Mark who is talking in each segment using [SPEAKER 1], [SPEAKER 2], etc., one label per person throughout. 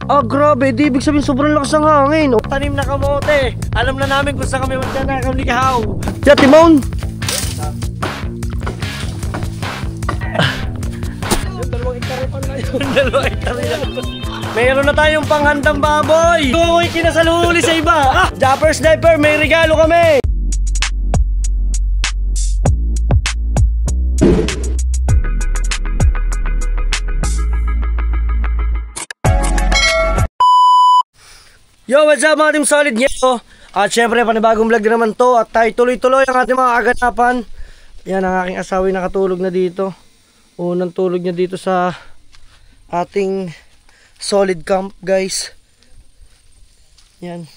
[SPEAKER 1] Ah, grabe, di ibig sabihin sobrang lakas ng hangin. Tanim na kamote. Alam na namin kung saan kami magdanakaw. Diyan, Timon. Yung 2 hektare pa na yun. 2 hektare yan. Mayroon na tayong panghandang baboy. Uy, kinasaluhuli sa iba. Japper Sniper, may regalo kami. Yo, what's up mga Team Solid nyo? At syempre, panibagong vlog naman to. At tayo tuloy-tuloy ang ating mga kaganapan. Yan, ang aking asawa nakatulog na dito. Unang tulog niya dito sa ating solid camp, guys. Yan.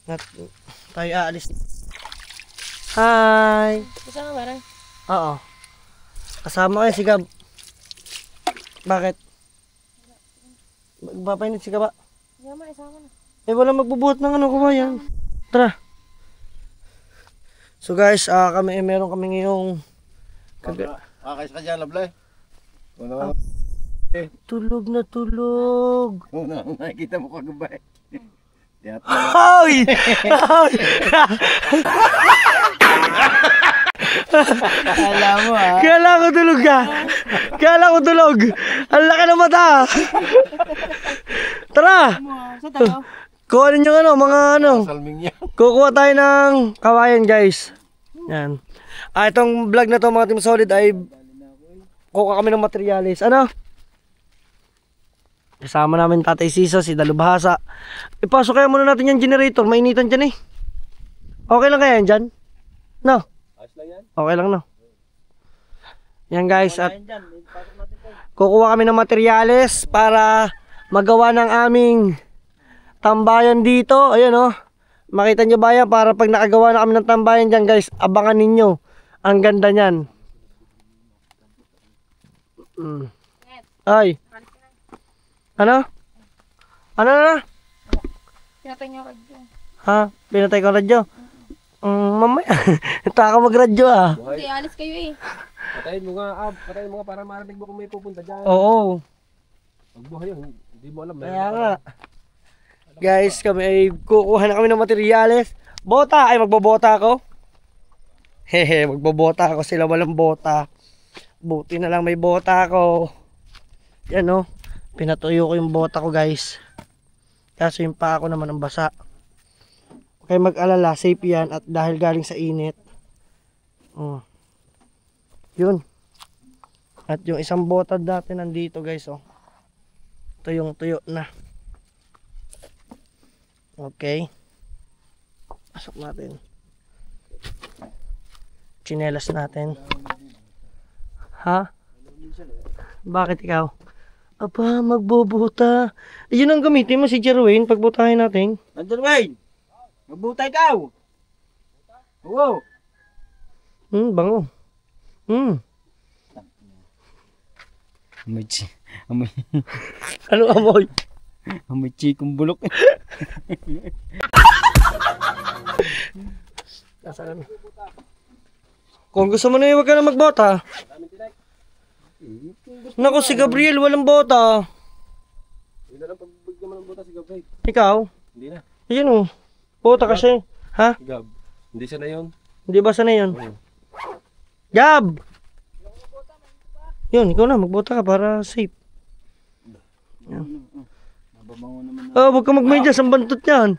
[SPEAKER 1] At tayo aalis. Hi!
[SPEAKER 2] Kasama ba rin?
[SPEAKER 1] Oo. Kasama kayo si Gab. Bakit? Magpapainit si Gaba.
[SPEAKER 2] Isama na.
[SPEAKER 1] Eh, wala magbubuhat ng ano, kabayan. Tara. So guys, meron kami ngayong
[SPEAKER 3] Kaysa ka dyan, Lablay.
[SPEAKER 1] tulog na tulog.
[SPEAKER 3] Nakikita mo kagabay.
[SPEAKER 1] Hoy!
[SPEAKER 3] Kala mo
[SPEAKER 1] Kala ko tulog ka. Kala ko tulog. Ang laki ng mata. Tara.
[SPEAKER 2] Sa tao?
[SPEAKER 1] Kuhanin yung ano, mga ano.
[SPEAKER 3] Salming yan.
[SPEAKER 1] Kukuha tayo ng kawayan, guys. Yan. Itong vlog na to mga Team Solid ay kukuha kami ng materialis. Ano? Kasama namin Tatay Siso, si Dalubhasa. Ipasok kaya muna natin yung generator. Mainitan dyan eh. Okay lang kaya yan dyan? No? Okay lang no? Yan guys. At kukuha kami ng materialis para magawa ng aming tambayan dito. Ayan oh. Makita nyo ba yan? Para pag nakagawa na kami ng tambayan dyan guys, abangan ninyo. Ang ganda nyan. Ay. Ano? Ano na?
[SPEAKER 2] Pinatay niyo radyo.
[SPEAKER 1] Ha? Pinatay ko radyo? Mamaya. Ito ako magradyo ah.
[SPEAKER 2] Hindi, alis kayo eh.
[SPEAKER 4] Patayin mo nga, para marinig mo kung may pupunta dyan.
[SPEAKER 1] Oo.
[SPEAKER 4] Magbuhay yun, hindi mo alam.
[SPEAKER 1] Kaya nga. Guys, kami ay kukuha na kami ng materyales. Bota! Ay, magbobota ako. Hehe, magbobota ako. Sila walang bota. Buti na lang may bota ako. Yan o. Pinatuyo ko yung bota ko guys. Kaso yung paa ko naman ang basa. Okay, mag-alala. Safe yan. At dahil galing sa init. Yun. At yung isang bota dati nandito guys oh. Tuyong-tuyo na. Okay. Pasok natin. Chinelas natin. Ha? Bakit ikaw? Aba, magbubuta. Yun ang gamitin mo si Jerwin pagbutahin natin.
[SPEAKER 3] Jerwin! Magbutay ka! Oo!
[SPEAKER 1] Bango.
[SPEAKER 3] Amoy.
[SPEAKER 1] Ano amoy?
[SPEAKER 3] Amoy chikong bulok.
[SPEAKER 1] Kung gusto mo na huwag ka na magbota. Naku si Gabriel walang bota.
[SPEAKER 4] Hindi na lang pagbig naman ang buta si Gab.
[SPEAKER 1] Ikaw?
[SPEAKER 4] Hindi na.
[SPEAKER 1] Ayan o. Bota kasi. Ha?
[SPEAKER 4] Gab, hindi siya na yun.
[SPEAKER 1] Hindi ba sana yun? Gab! Yun, ikaw na. Magbota ka para safe. Oh, huwag ka magmedyas. Ang bantot yan.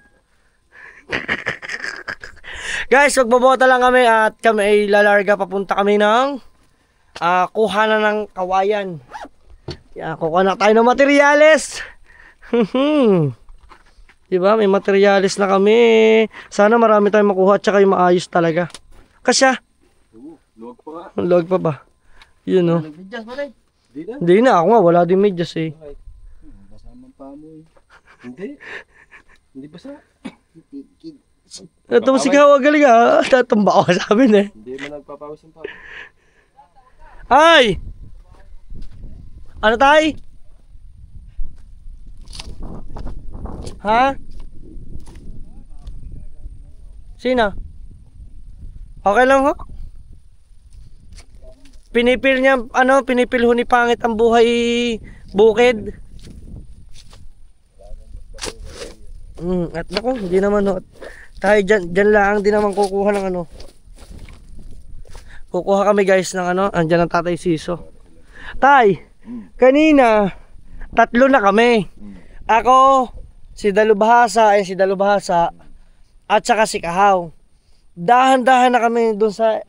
[SPEAKER 1] Guys, magbabota lang kami at kami ay lalarga. Papunta kami ng kuha na ng kawayan. Kuha na tayo ng materyales. Diba? May materyales na kami. Sana marami tayong makuha at saka yung maayos talaga. Kasya?
[SPEAKER 4] Luwag pa nga.
[SPEAKER 1] Luwag pa ba? Yun o.
[SPEAKER 3] Nagbidyas mo rin.
[SPEAKER 4] Hindi na.
[SPEAKER 1] Hindi na. Ako nga. Wala din medyas eh.
[SPEAKER 3] Kasamang pa mo eh.
[SPEAKER 4] Hindi. Hindi pa sa.
[SPEAKER 1] Ito mo si Kawa galing ha. Tatumba ako sa amin eh.
[SPEAKER 4] Hindi mo nagpapawis yung pa.
[SPEAKER 1] Ay! Ano tay? Ha? Sino? Okay lang ho? Pinipil niya, pinipil ho ni pangit ang buhay bukid. At naku, hindi naman no. Tayo dyan lang din naman kukuha ng ano. Kukuha kami guys ng ano, andyan ang Tatay Siso. Tay, kanina, 3 na kami. Ako, si Dalubhasa, at saka si Kahaw. Dahan-dahan na kami doon sa,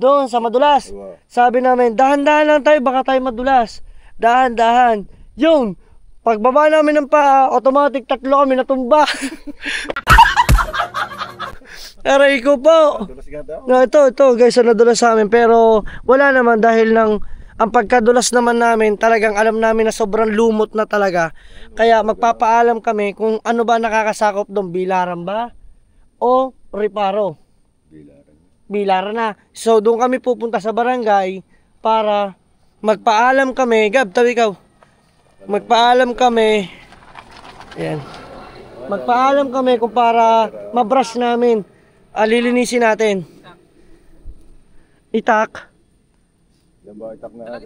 [SPEAKER 1] doon sa madulas. Sabi namin, dahan-dahan lang tayo, baka tayo madulas. Dahan-dahan. Yun, pagbaba namin ng paa, automatic 3 kami natumba. Aray ko po. No, ito guys, nadulas sa amin. Pero wala naman dahil ang pagkadulas naman namin, talagang alam namin na sobrang lumot na talaga. Kaya magpapaalam kami kung ano ba nakakasakop doon, bilaran ba o reparo. Bilaran na. So doon kami pupunta sa barangay para magpaalam kami. Gab, tabi ikaw. Magpaalam kami. Ayan. Magpaalam kami kung para mabrush namin. Lilinisin natin. Itak.
[SPEAKER 3] Yan ba, itak na.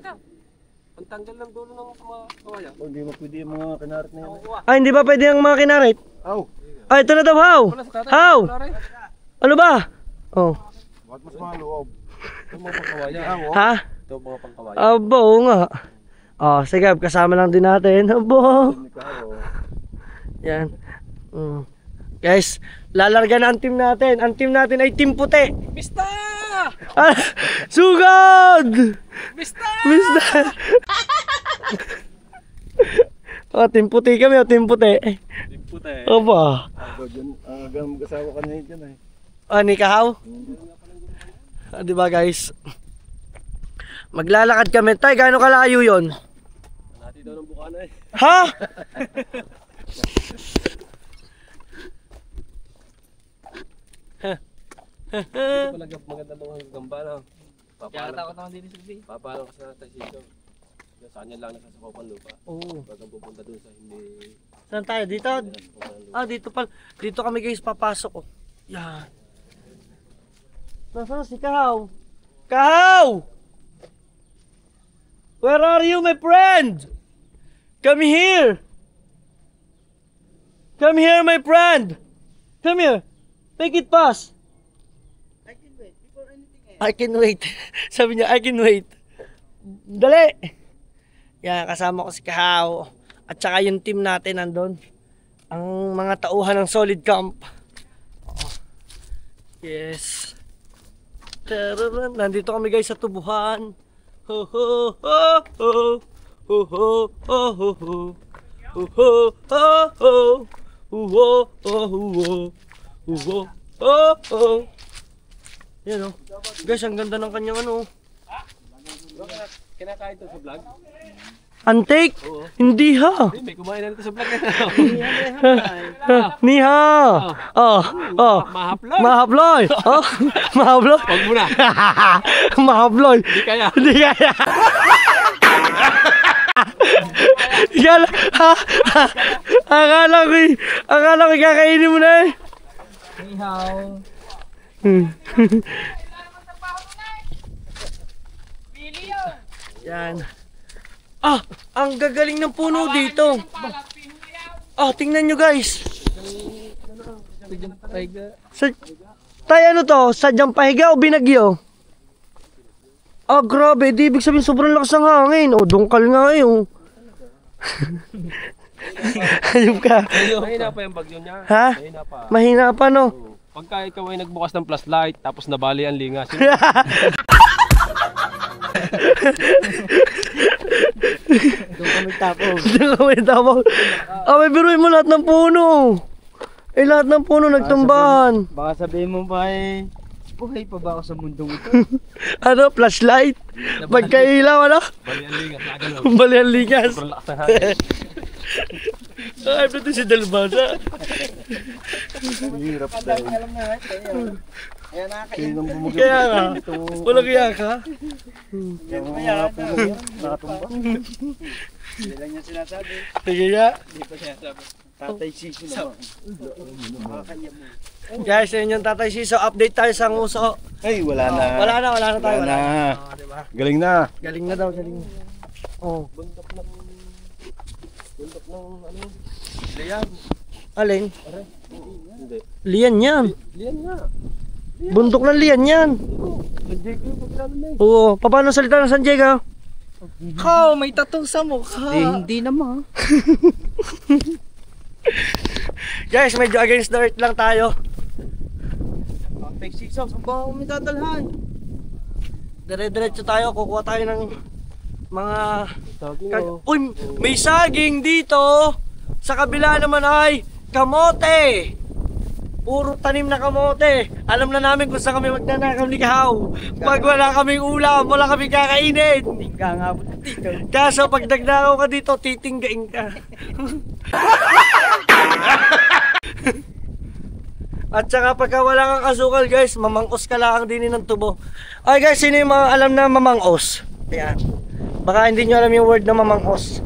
[SPEAKER 4] Ang tanggal ng dulo ng mga kawayan.
[SPEAKER 3] Hindi mo pwede yung mga kinarit na yan.
[SPEAKER 1] Hindi ba pwede ang mga kinarit?
[SPEAKER 3] Aw!
[SPEAKER 1] Ito na daw, Haw! Haw! Ano ba? Oh.
[SPEAKER 3] Bakit mas mga loob?
[SPEAKER 4] Ito mga pangkawayan.
[SPEAKER 1] Ha?
[SPEAKER 4] Ito mga pangkawayan.
[SPEAKER 1] Aba, oo nga. Sige, kasama lang din natin. Aba. Yan. Guys, lalarga na ang team natin. Ang team natin ay Team Puti.
[SPEAKER 4] Mista!
[SPEAKER 1] Sugod!
[SPEAKER 4] Mista!
[SPEAKER 1] Team Puti kami, Team Puti.
[SPEAKER 4] Team Puti.
[SPEAKER 1] Aba.
[SPEAKER 3] Hanggang mag-asawa ka na dyan eh.
[SPEAKER 1] Ni Kahaw? Diba guys? Maglalakad kami. Tay, gaano kalayo yun?
[SPEAKER 4] Nati daw ng bukana eh.
[SPEAKER 1] Ha?
[SPEAKER 4] Ito pala maganda mga gamba na.
[SPEAKER 3] Kaya takot naman din si
[SPEAKER 4] Papaalam ka sa Tatay Siso. Sa kanya lang nasasakupan lupa.
[SPEAKER 1] Oo.
[SPEAKER 4] Bagang pupunta doon sa hindi...
[SPEAKER 1] Saan tayo? Dito? Dito pala. Dito kami guys papasok. Yan. Nasaan si Kahaw? Kahaw! Where are you, my friend? Come here! Come here, my friend! Come here! Make it pass! I can wait before anything else. I can wait. Sabi niya, I can wait. Dali! Yan, kasama ko si Kahaw. At saka yung team natin nandun. Ang mga tauhan ng Solid Camp. Yes. Tararan. Nandito kami guys sa tubuhan. Ho ho ho ho. Ho ho ho ho ho. Ho ho ho ho. Ho ho ho ho. Ho ho ho ho. Yan o. Guys, ang ganda ng kanyang ano.
[SPEAKER 4] Kinakain ito sa vlog?
[SPEAKER 1] Antique? Hindi ha.
[SPEAKER 4] May kumain na ito sa vlog.
[SPEAKER 1] Ni ha.
[SPEAKER 4] Mahaploy.
[SPEAKER 1] Mahaploy. Mahaploy.
[SPEAKER 4] Huwag mo na.
[SPEAKER 1] Mahaploy.
[SPEAKER 4] Hindi kaya.
[SPEAKER 1] Hindi kaya. Yan. Akala ko kakainin mo na eh.
[SPEAKER 3] Nihaw.
[SPEAKER 1] Yan. Ang gagaling ng puno dito. Tingnan nyo guys. Tayo ano to? Sadyang pahiga o binagyo? Grabe. Di ibig sabihin sobrang lakas ng hangin. Dungkal nga eh. Ayun ka.
[SPEAKER 4] Mahina pa yung bagyo niya.
[SPEAKER 1] Ha?
[SPEAKER 4] Mahina pa.
[SPEAKER 1] Mahina pa no?
[SPEAKER 4] Pagka ikaw ay nagbukas ng flashlight tapos nabali ang lingas.
[SPEAKER 3] Doon kami tapos.
[SPEAKER 1] May biruin mo lahat ng puno. Lahat ng puno nagtumbahan.
[SPEAKER 3] Baka sabihin mo pa eh, buhay pa ba ako sa mundong ito?
[SPEAKER 1] Flashlight? Pagkailaw ano?
[SPEAKER 4] Bali ang lingas.
[SPEAKER 1] Bali ang lingas.
[SPEAKER 4] Sobrang lakas ng hangin.
[SPEAKER 1] Ito si Dalbasa.
[SPEAKER 3] Hirap dahil. Alam na natin. Kaya nakakainong bumugay.
[SPEAKER 1] Kaya nga. Wala kaya ka?
[SPEAKER 3] Yung mga puno yun, nakatumba. Hindi lang niya sinasabi.
[SPEAKER 1] Sige nga.
[SPEAKER 3] Hindi pa sinasabi. Tatay Siso naman.
[SPEAKER 1] Guys, yun yung Tatay Siso. Update tayo sa nguso.
[SPEAKER 3] Ay, wala na.
[SPEAKER 1] Wala na tayo.
[SPEAKER 3] Wala na.
[SPEAKER 1] Diba?
[SPEAKER 3] Galing na.
[SPEAKER 1] Galing na daw, galing na.
[SPEAKER 4] Bundok ng ano? Liam.
[SPEAKER 1] Alin?
[SPEAKER 4] Hindi.
[SPEAKER 1] Lian yan.
[SPEAKER 4] Liyan nga.
[SPEAKER 1] Bundok ng lian yan.
[SPEAKER 4] Nandiyan ko yung pagkilala na eh.
[SPEAKER 1] Oo. Paano salita ng San Diego?
[SPEAKER 3] Kao, may tattoo sa mukha. Hindi naman.
[SPEAKER 1] Guys, medyo against the earth lang tayo.
[SPEAKER 3] May sisaw, saan ba ako may dadalhan?
[SPEAKER 1] Dire-diretso tayo. Kukuha tayo ng mga...
[SPEAKER 4] Saging oh.
[SPEAKER 1] Uy! May saging dito! Sa kabila naman ay kamote! Puro tanim na kamote. Alam na namin kung saan kami magnanakaw ni Kahaw. Pag wala kaming ulam, wala kaming kakainin.
[SPEAKER 3] Tingka nga po dito.
[SPEAKER 1] Kaso pag nagnakaw ka dito, titinggain ka. At saka pagka wala kang asukal guys, mamangos ka lang din ng tubo. Ay guys, sino yung mga alam na mamangos? Ayan. Baka hindi nyo alam yung word na mamangos.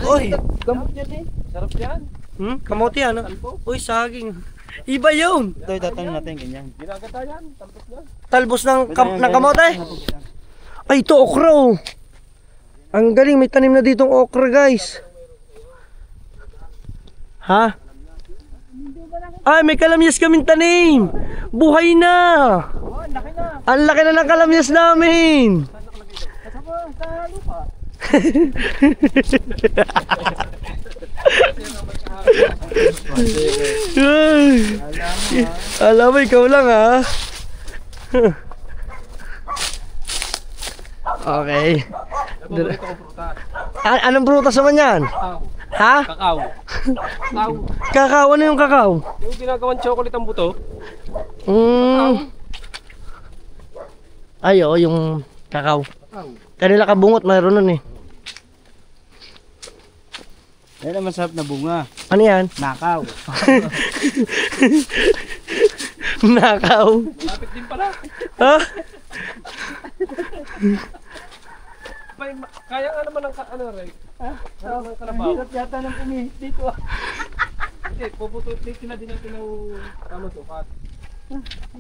[SPEAKER 1] Uy!
[SPEAKER 3] Gamot yan eh.
[SPEAKER 4] Sarap yan.
[SPEAKER 1] Kamote ano? Uy, saging. Iba yun.
[SPEAKER 3] Ito, itatanong natin ganyan.
[SPEAKER 4] Ginagata yan. Tampos na.
[SPEAKER 1] Talbos ng kamote. Ay, ito okra oh. Ang galing, may tanim na ditong okra guys. Ha? Ay, may kalamyas kaming tanim. Buhay na.
[SPEAKER 3] Oh, laki na.
[SPEAKER 1] Ang laki na ng kalamyas namin.
[SPEAKER 3] Kasama sa lupa.
[SPEAKER 1] Ay, alam mo, ikaw lang ha. Okay.
[SPEAKER 4] Paborito ko prutas.
[SPEAKER 1] Anong prutas naman yan?
[SPEAKER 4] Kakao.
[SPEAKER 1] Ha?
[SPEAKER 4] Kakao. Kakao.
[SPEAKER 1] Kakao, ano yung kakao?
[SPEAKER 4] Yung ginagawan chocolate ang buto.
[SPEAKER 1] Ay, oo, yung kakao.
[SPEAKER 4] Kakao.
[SPEAKER 1] Kanila kabungot, mayroon nun eh.
[SPEAKER 3] Yan ang masarap na bunga.
[SPEAKER 1] Ano yan?
[SPEAKER 3] Nakaw.
[SPEAKER 1] Nakaw.
[SPEAKER 4] Lapit din pala.
[SPEAKER 1] Ha?
[SPEAKER 4] Kaya nga naman ang ano rin. Kaya ng kalabaw.
[SPEAKER 3] Hirap yata ng kumihit dito ah.
[SPEAKER 4] Hindi, pupututin na din natin ng tamang sukat.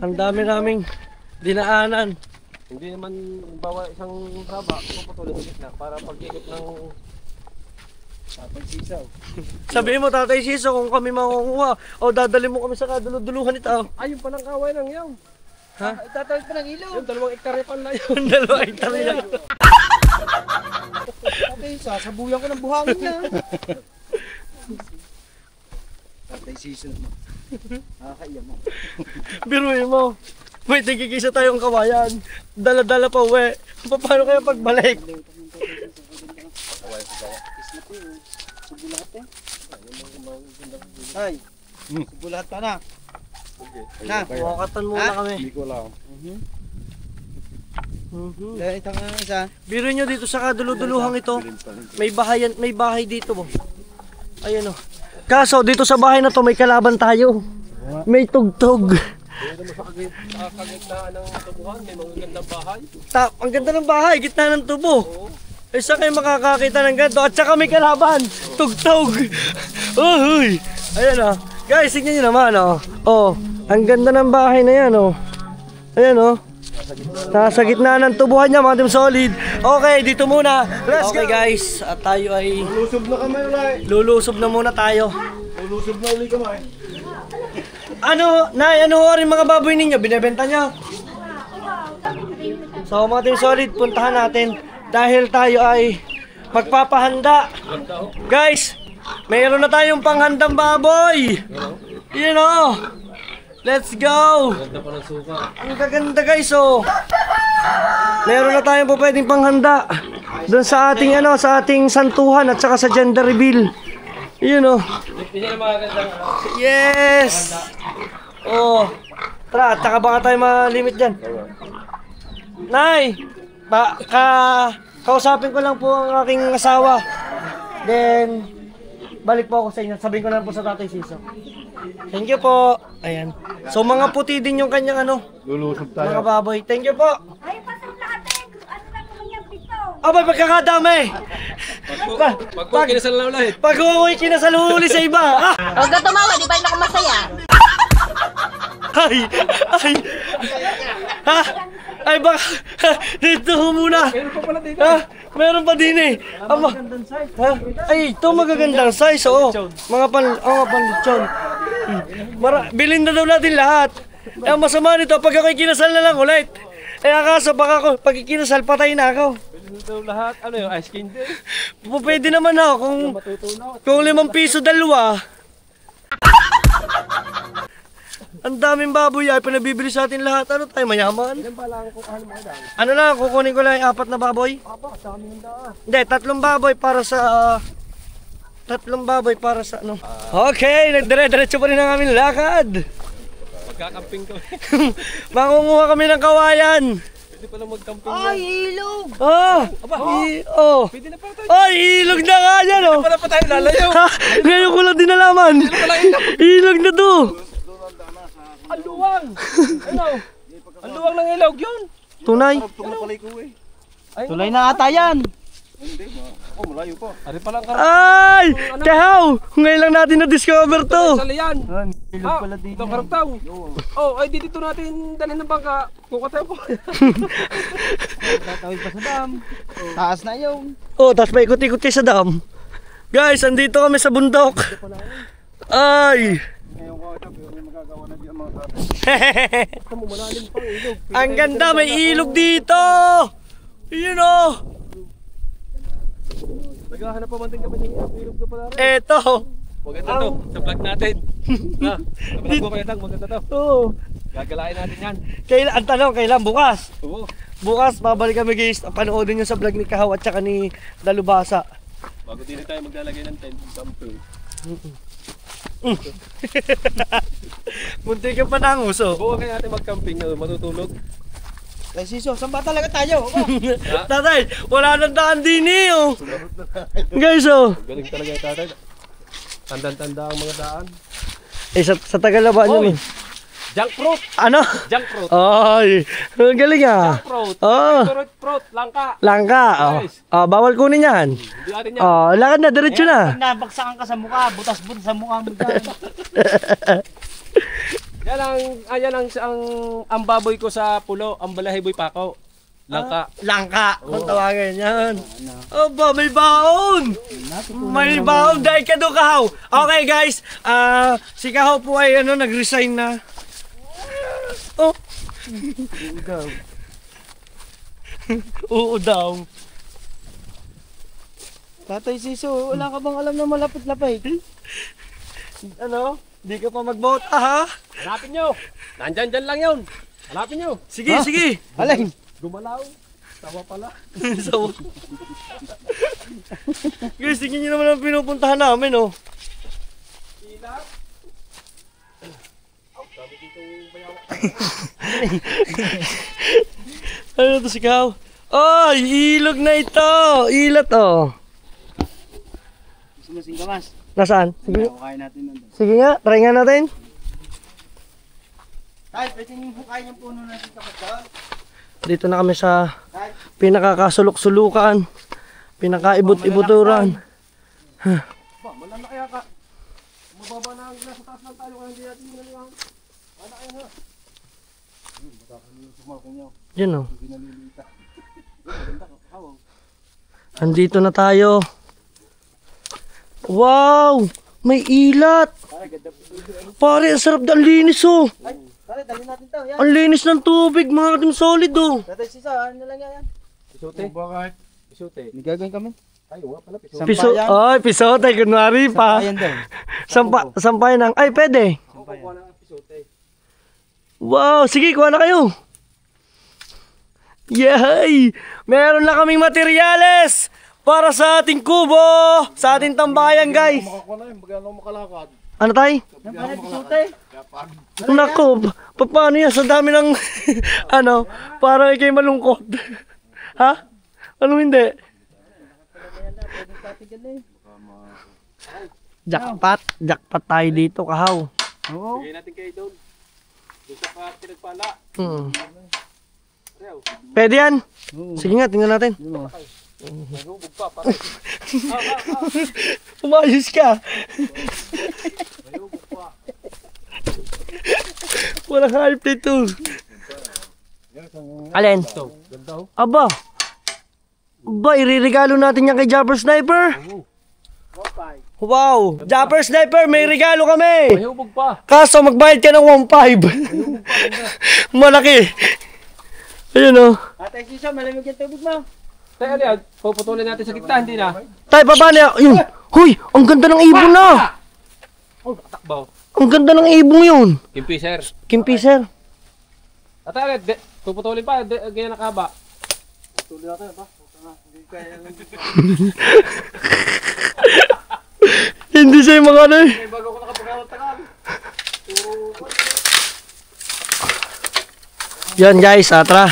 [SPEAKER 1] Ang dami naming dinaanan.
[SPEAKER 4] Hindi naman bawa isang haba, puputulin ulit na para pag-ikot ng
[SPEAKER 3] Pagsisaw.
[SPEAKER 1] Sabihin mo, Tatay Siso, kung kami makukuha o dadali mo kami sa kaduluduluhan ito.
[SPEAKER 4] ayun palang kaway ng yaw.
[SPEAKER 1] Ha?
[SPEAKER 3] Tatawid pa ng ilaw.
[SPEAKER 4] Yung 2 hektarya pala yun.
[SPEAKER 1] Ang dalawa ay tari lang.
[SPEAKER 3] Tatay, sasabuyan ko ng buhangin na. Tatay season mo. Nakakaiya mo.
[SPEAKER 1] Biruin mo. May tigigisa tayong kawayan. Dala-dala pa uwi. Paano kaya pagbalik?
[SPEAKER 3] Subulat eh. Ay. Subulat pa na. Na.
[SPEAKER 1] Wakatan muna kami.
[SPEAKER 4] Hindi ko alam.
[SPEAKER 3] Dahil ito nga isa.
[SPEAKER 1] Biro nyo dito sa kaduluduluhang ito. May bahay dito mo. Ayan o. Kaso dito sa bahay na to may kalaban tayo. May tugtog.
[SPEAKER 4] Dito mo sa kagitnaan ng tubuhan, may mga gandang bahay.
[SPEAKER 1] Ang ganda ng bahay, gitna ng tubo. Eh saan kayo makakakita ng ganito? At saka may kalaban. Tugtog. Uy. Ayan o. Guys, tignan nyo naman o. Oh, ang ganda ng bahay na yan o. Ayan o. Nasa gitna ng tubuhan niya mga Team Solid. Okay, dito muna. Let's go. Okay guys, at tayo ay
[SPEAKER 3] Lulusob na kami ulit.
[SPEAKER 1] lulusob na muna tayo.
[SPEAKER 3] Lulusob na ulit kami.
[SPEAKER 1] Ano, Nay, ano rin mga baboy ninyo? Binebenta nyo? So mga Team Solid, puntahan natin. Dahil tayo ay magpapahanda. Guys, mayroon na tayong panghandang baboy. Yun o. Let's go.
[SPEAKER 4] Ganda pa ng suka.
[SPEAKER 1] Ang gaganda guys oh. Meron na tayong po pwedeng panghanda doon sa ating sa ating santuhan at saka sa gender reveal. Yun oh.
[SPEAKER 4] Hindi na mga gandang
[SPEAKER 1] Yes. Oh. Tara, at saka baka tayo malimit diyan. Nay, kausapin ko lang po ang aking asawa. Then balik po ako sa inyo. Sabihin ko na po sa Tatay Siso. Thank you po. Ayan. So mga puti din yung kanyang
[SPEAKER 3] Lulusob
[SPEAKER 1] mga baboy. Thank you po.
[SPEAKER 2] Ay, pasok lahat eh. Ano lang naman yung pito?
[SPEAKER 1] Abay, pagkakadami.
[SPEAKER 4] Pag kinasal na ulit.
[SPEAKER 1] Pag huwi kinasaluhuli sa iba. Ah!
[SPEAKER 2] Huwag ka tumawa, di ba ako masaya?
[SPEAKER 1] Ay! Ay! Ha? Ay baka dito ho muna.
[SPEAKER 4] Meron pa pala dito.
[SPEAKER 1] Ha? Meron pa din eh. Aba. Ha? Ay, ito magagandang size, oo. Mga panlitsyon. Bilhin na daw natin lahat. Eh, ang masama nito, pag ako'y kinasal na lang ulit. Eh, akaso, pag kinasal, patay na ako.
[SPEAKER 4] Bilhin daw lahat. Ano yung ice cream din?
[SPEAKER 1] Pwede naman ako kung 5 piso dalawa. Ang daming baboy ay pinabibili sa atin lahat. Ano tayo, mayaman? Ano lang, kukunin ko lang yung 4 na baboy? Hindi, 3 baboy para sa... 3 baboy para sa ano. Okay, nagdire-diretso pa rin ang aming lakad.
[SPEAKER 4] Magkakamping kami.
[SPEAKER 1] Mangunguha kami ng kawayan.
[SPEAKER 4] Pwede pala magkamping.
[SPEAKER 2] Ay, ilog!
[SPEAKER 1] Oh!
[SPEAKER 4] Pwede na pala tayo.
[SPEAKER 1] Ay, ilog na nga yan, oh!
[SPEAKER 4] Pala pa tayo lalayo.
[SPEAKER 1] Ngayon ko lang din nalaman. Ilog na to.
[SPEAKER 4] Ang luwang. Ano? Ang luwang ng ilog yun.
[SPEAKER 1] Tunay.
[SPEAKER 3] Tulay na ata yan.
[SPEAKER 4] Ari palang
[SPEAKER 1] Ay! Kahaw! Ngayon lang natin na-discover to.
[SPEAKER 4] Saliyan.
[SPEAKER 3] Ilog pala dito.
[SPEAKER 4] Itong karagtaw. Oh, ay dito natin dalhin ng bangka. Kukataw po.
[SPEAKER 3] Tatawid pa sa dam. Taas na yung.
[SPEAKER 1] Oh, tapos may ikot-ikot kayo sa dam. Guys, andito kami sa bundok. Ay!
[SPEAKER 3] Ngayon ko ito, may magagawa na di ang mga tatay.
[SPEAKER 4] Malalim pang ilog.
[SPEAKER 1] Ang ganda, may ilog dito! Yun oh!
[SPEAKER 4] Naghahanap pa man din kami ng ilog na pala rin.
[SPEAKER 1] Eto!
[SPEAKER 4] Maganda to, sa vlog natin. Ha? Sa vlog mo kaya tang, maganda to.
[SPEAKER 1] Oh.
[SPEAKER 4] Gagalain natin yan.
[SPEAKER 1] Ang tanong, kailan? Bukas?
[SPEAKER 4] Oo.
[SPEAKER 1] Bukas, babalik kami guys. Panoodin nyo sa vlog ni Kahaw at saka ni Dalubhasa.
[SPEAKER 4] Bago din tayo maglalagay ng tent, camping.
[SPEAKER 1] Munti ka pa na ang uso.
[SPEAKER 4] Bukan kaya natin mag-camping na matutulog.
[SPEAKER 3] Ay siso, saan ba talaga tayo?
[SPEAKER 1] Tatay, wala nang daan din eh oh. Guys oh.
[SPEAKER 4] Galing talaga yung tatay. Tandang-tanda ang mga daan.
[SPEAKER 1] Eh sa Tagalaba nyo
[SPEAKER 4] Oy!
[SPEAKER 1] eh.
[SPEAKER 4] Junk fruit!
[SPEAKER 1] Ano?
[SPEAKER 4] Junk fruit!
[SPEAKER 1] Ay, ang galing ah.
[SPEAKER 4] Junk fruit!
[SPEAKER 1] Oh.
[SPEAKER 4] Fruit! Langka!
[SPEAKER 1] Langka. Oh.
[SPEAKER 4] Guys.
[SPEAKER 1] Oh, bawal kunin yan.
[SPEAKER 4] Hindi natin yan.
[SPEAKER 1] Oh, lakad na, diretso na.
[SPEAKER 3] Pag nabagsakan ka sa mukha, butas-butas sa mukha mo dyan.
[SPEAKER 4] Yan ang baboy ko sa pulo, ang balahiboy pako. Langka.
[SPEAKER 1] Langka, kung tawagin yan. Aba, may baon! May baon dahil ka doon, Kahaw. Okay guys, si Kahaw po ay nag-resign na. Oh. Oo daw.
[SPEAKER 3] Tatay Siso, wala ka bang alam na malapit-lapit?
[SPEAKER 1] Ano? Di ka pa mag-vote, ha?
[SPEAKER 4] Hanapin nyo! Nandyan lang yun! Hanapin nyo!
[SPEAKER 1] Sige, sige.
[SPEAKER 3] Alin?
[SPEAKER 4] Gumalaw! Tawa pala!
[SPEAKER 1] So, guys, tingnan nyo naman ang pinupuntahan namin, oh. Ano to si Kahaw? Oh, ilog na ito! Ilat, oh.
[SPEAKER 3] Gusto mo singkamas?
[SPEAKER 1] Nasaan? Sige,
[SPEAKER 3] Hukayin natin nandun.
[SPEAKER 1] sige nga, try nga natin.
[SPEAKER 3] Tay, pwede nyo hukayin yung puno natin kapag ka?
[SPEAKER 1] Dito na kami sa pinakakasulok-sulukan, pinakaibot-ibuturan.
[SPEAKER 4] Ba, malam na kaya ka! Mababa na ang nasa taas ng talo kaya hindi natin yun lang. Wala kayo na!
[SPEAKER 1] Yun oh. Andito na tayo. Wow! May ilat! Pare, ang sarap, ang linis oh!
[SPEAKER 3] Tay, dali natin to. Yan.
[SPEAKER 1] Ang linis ng tubig, mga katim solid oh!
[SPEAKER 3] Tatay Siso, ano lang yan?
[SPEAKER 4] Pisote? Bakit? Pisote.
[SPEAKER 3] May gagawin kami?
[SPEAKER 4] Ay, nga pala pisote.
[SPEAKER 1] Piso,
[SPEAKER 3] Sampayan.
[SPEAKER 1] ay, pisote, kunwari pa.
[SPEAKER 3] Ayan daw.
[SPEAKER 1] Sampayan ng, ay, pwede.
[SPEAKER 4] Kukuha na ang pisote.
[SPEAKER 1] Wow, sige, kuha na kayo. Yay! Meron na kaming materyales para sa ating kubo, sa ating tambayan, guys. Ano tay?
[SPEAKER 3] Yan pala pisote.
[SPEAKER 1] Nako, paano yan? Sa dami ng, ano, parang ikay malungkot. Ha? Ano hindi? Jackpot tayo dito, Kahaw.
[SPEAKER 3] Oo.
[SPEAKER 4] Bigay natin kayo doon. Doon sa pinagpala.
[SPEAKER 1] Pwede yan? Sige nga, tingnan natin.
[SPEAKER 4] Nagubog pa, pare.
[SPEAKER 1] Umayos ka. Walang hype dito. Alin?
[SPEAKER 4] Ganda oh.
[SPEAKER 1] Aba. Aba, iririgalo natin yan kay Japper Sniper. Wow, Japper Sniper, may regalo kami.
[SPEAKER 4] May hubog pa.
[SPEAKER 1] Kaso magbayad ka ng 1.5. Malaki. Ayun oh.
[SPEAKER 3] Ate Sisa, malamig yung tubig mo.
[SPEAKER 4] Tayo yan, puputulin natin sa gitna, hindi na.
[SPEAKER 1] Tay, paano yan? Yun. Huy, ang ganda ng ibon na.
[SPEAKER 4] Oh, takbaw.
[SPEAKER 1] Ang ganda ng ibon yun.
[SPEAKER 4] Kimpi, sir.
[SPEAKER 1] Kimpi, sir.
[SPEAKER 4] At ulit, puputulin pa, ganyan nakaba.
[SPEAKER 3] Tuloy natin ba? Hindi kaya lang.
[SPEAKER 1] Hindi siya yung mga ano eh.
[SPEAKER 3] May bago ko nakapagkakatagal.
[SPEAKER 1] Yan guys, tara.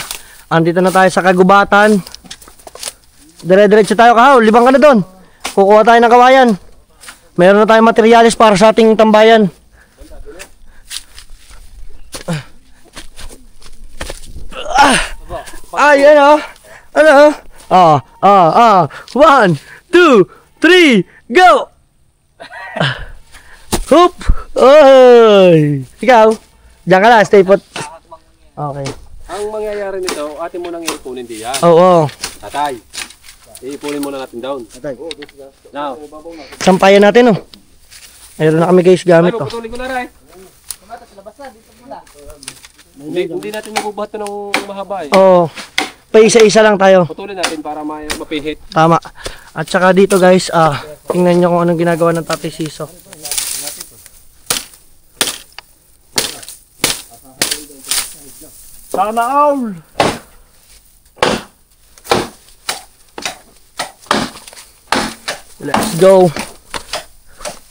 [SPEAKER 1] Andito na tayo sa kagubatan. Dire-diretso tayo kahaw, libang ka na doon. Kukuha tayo ng kawayan. Meron na tayong materyales para sa ating tambayan. Yan o. Ano? 1, 2, 3, go! Hoop! Oy! Ikaw, diyan ka lang, stay put. Okay.
[SPEAKER 4] Ang mangyayari nito, atin mo nang iipunin diyan.
[SPEAKER 1] Oo.
[SPEAKER 4] Tatay, iipunin muna natin down.
[SPEAKER 1] Tatay.
[SPEAKER 4] Now,
[SPEAKER 1] Sampayan natin oh. Ayun na kami guys gamit
[SPEAKER 4] ay,
[SPEAKER 1] oh.
[SPEAKER 4] puputulin ko na rin. Hindi natin mabubuhat ng mahaba eh.
[SPEAKER 1] Oo. Pa isa-isa lang tayo.
[SPEAKER 4] Putulin natin para mapihit.
[SPEAKER 1] Tama. At saka dito guys, tingnan nyo kung anong ginagawa ng Tatay Siso.
[SPEAKER 3] Sana all!
[SPEAKER 1] Let's go.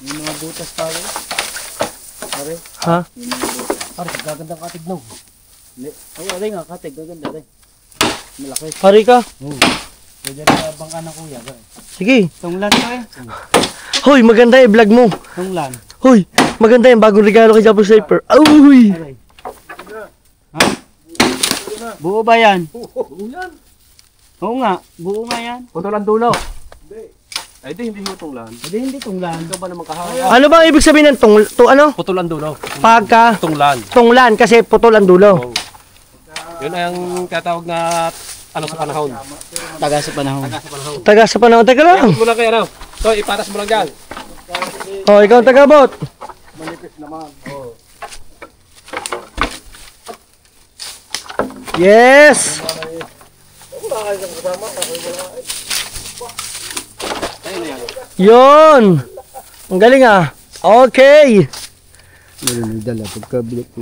[SPEAKER 3] Yung mga butas tayo. Pare,
[SPEAKER 1] Ha?
[SPEAKER 3] pare, gagandang katig no. Ay, alay nga, katig, gaganda rin. Malaki.
[SPEAKER 1] Hari ka?
[SPEAKER 3] Pwede rin bangka ng kuya.
[SPEAKER 1] Sige.
[SPEAKER 3] Tunglan to eh.
[SPEAKER 1] Hoy, maganda i-vlog mo.
[SPEAKER 3] Tunglan.
[SPEAKER 1] Hoy, maganda yung bagong regalo kay Japper Sniper. Uy!
[SPEAKER 3] Aray. Ha? Buo ba yan?
[SPEAKER 4] Buo yan.
[SPEAKER 3] Oo nga, buo nga yan.
[SPEAKER 4] Putulan dulo. Ay, hindi hutulan.
[SPEAKER 3] Hindi tunglan.
[SPEAKER 4] Ikaw ba naman kahanga?
[SPEAKER 1] Ano bang ibig sabihin ng ano?
[SPEAKER 4] Putulan dulo.
[SPEAKER 1] Pagka
[SPEAKER 4] Tunglan.
[SPEAKER 1] tunglan kasi putol ang dulo.
[SPEAKER 4] Oh. Yun ay ang tatawag na ano sa panahon.
[SPEAKER 3] Taga sa panahon.
[SPEAKER 4] Taga sa panahon.
[SPEAKER 1] Taga sa panahon. Teka lang.
[SPEAKER 4] Ipot mo lang kayo ano. So, ipatas mo lang dyan.
[SPEAKER 1] Oh, ikaw ang tagabot.
[SPEAKER 3] Manipis naman.
[SPEAKER 1] Yes!
[SPEAKER 4] Ayun na yan.
[SPEAKER 1] Yun! Ang galing ah. Okay.
[SPEAKER 3] Meron yung dala pagkabilik ko.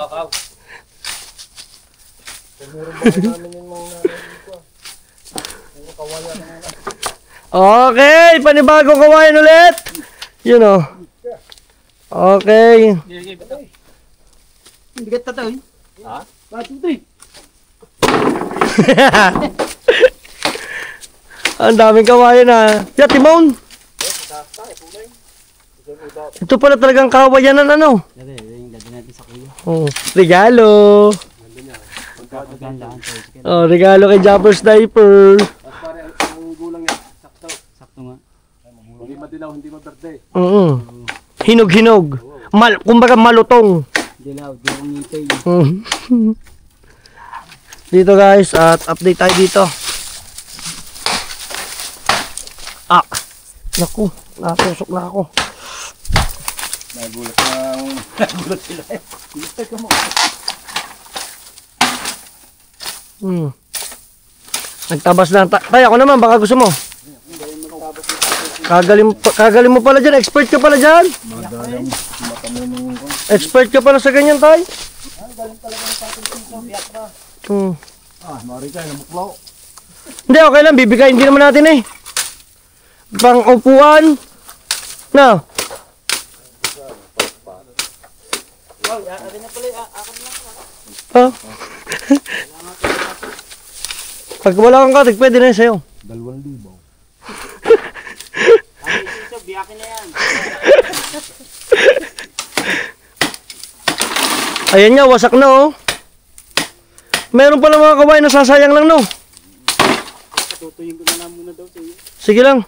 [SPEAKER 4] Oh.
[SPEAKER 1] Okay, panibagong kawayan ulit. Yun oh. Okay.
[SPEAKER 3] Hindi ka tataw.
[SPEAKER 4] Ha?
[SPEAKER 3] Patutoy.
[SPEAKER 1] Ang daming kawayan na. Yeah, Timon. Ito pala talagang kawayan ng ano.
[SPEAKER 3] Dali, yung dali natin sa kuya.
[SPEAKER 1] Oh, regalo.
[SPEAKER 3] Pagandaan tayo.
[SPEAKER 1] Oh, regalo kay Japper Sniper.
[SPEAKER 4] Tapos pare, ang gulang yan. Sakto.
[SPEAKER 3] Sakto nga.
[SPEAKER 4] Hindi madilaw, hindi maberde.
[SPEAKER 1] Hinog-hinog. Kumbaga malutong.
[SPEAKER 3] Dilaw, di akong ngipay.
[SPEAKER 1] Dito guys, at update tayo dito. Naku, natusok na ako.
[SPEAKER 3] Nagulat sila eh. Gulat ka mo.
[SPEAKER 1] Nagtabas na. Tay, ako naman, baka gusto mo. Kagaling mo pala dyan. Expert ka pala dyan. Expert ka pala sa ganyan, tay.
[SPEAKER 3] Mari ka, namuklaw.
[SPEAKER 1] Hindi, okay lang. Bibigayin din naman natin eh. Pang upuan. Na. Oh. Pag wala kang katig, pwede na yun sa'yo.
[SPEAKER 3] 2,000. Biyakin na yan.
[SPEAKER 1] Ayan nga, wasak na oh. Meron pala mga kawain na sasayang lang no.
[SPEAKER 3] Tutuyin ko na lang muna daw sa iyo.
[SPEAKER 1] Sige lang.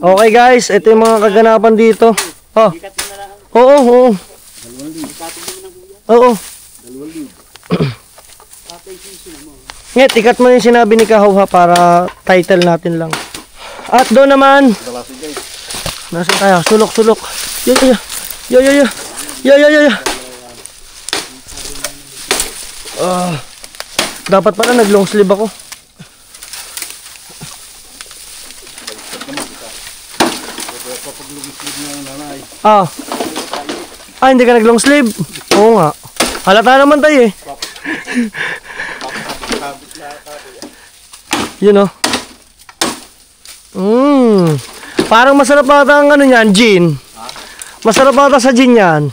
[SPEAKER 1] Okay guys, ito yung mga kaganapan dito. Oh.
[SPEAKER 3] Ikat mo na lang.
[SPEAKER 1] Oo, oo.
[SPEAKER 3] Ikatin mo na kuya.
[SPEAKER 1] Oo.
[SPEAKER 3] 2,000.
[SPEAKER 1] Nget, ikat mo yung sinabi ni Kahaw ha, para title natin lang. At doon naman, nasa tayo, sulok. Yo. Dapat pala nag-long sleeve ako. Hindi ka nag-long sleeve? Oo nga. Halata naman tayo eh. Yun o. Parang masarap ata ang ano yan, gin. Masarap ata sa gin yan.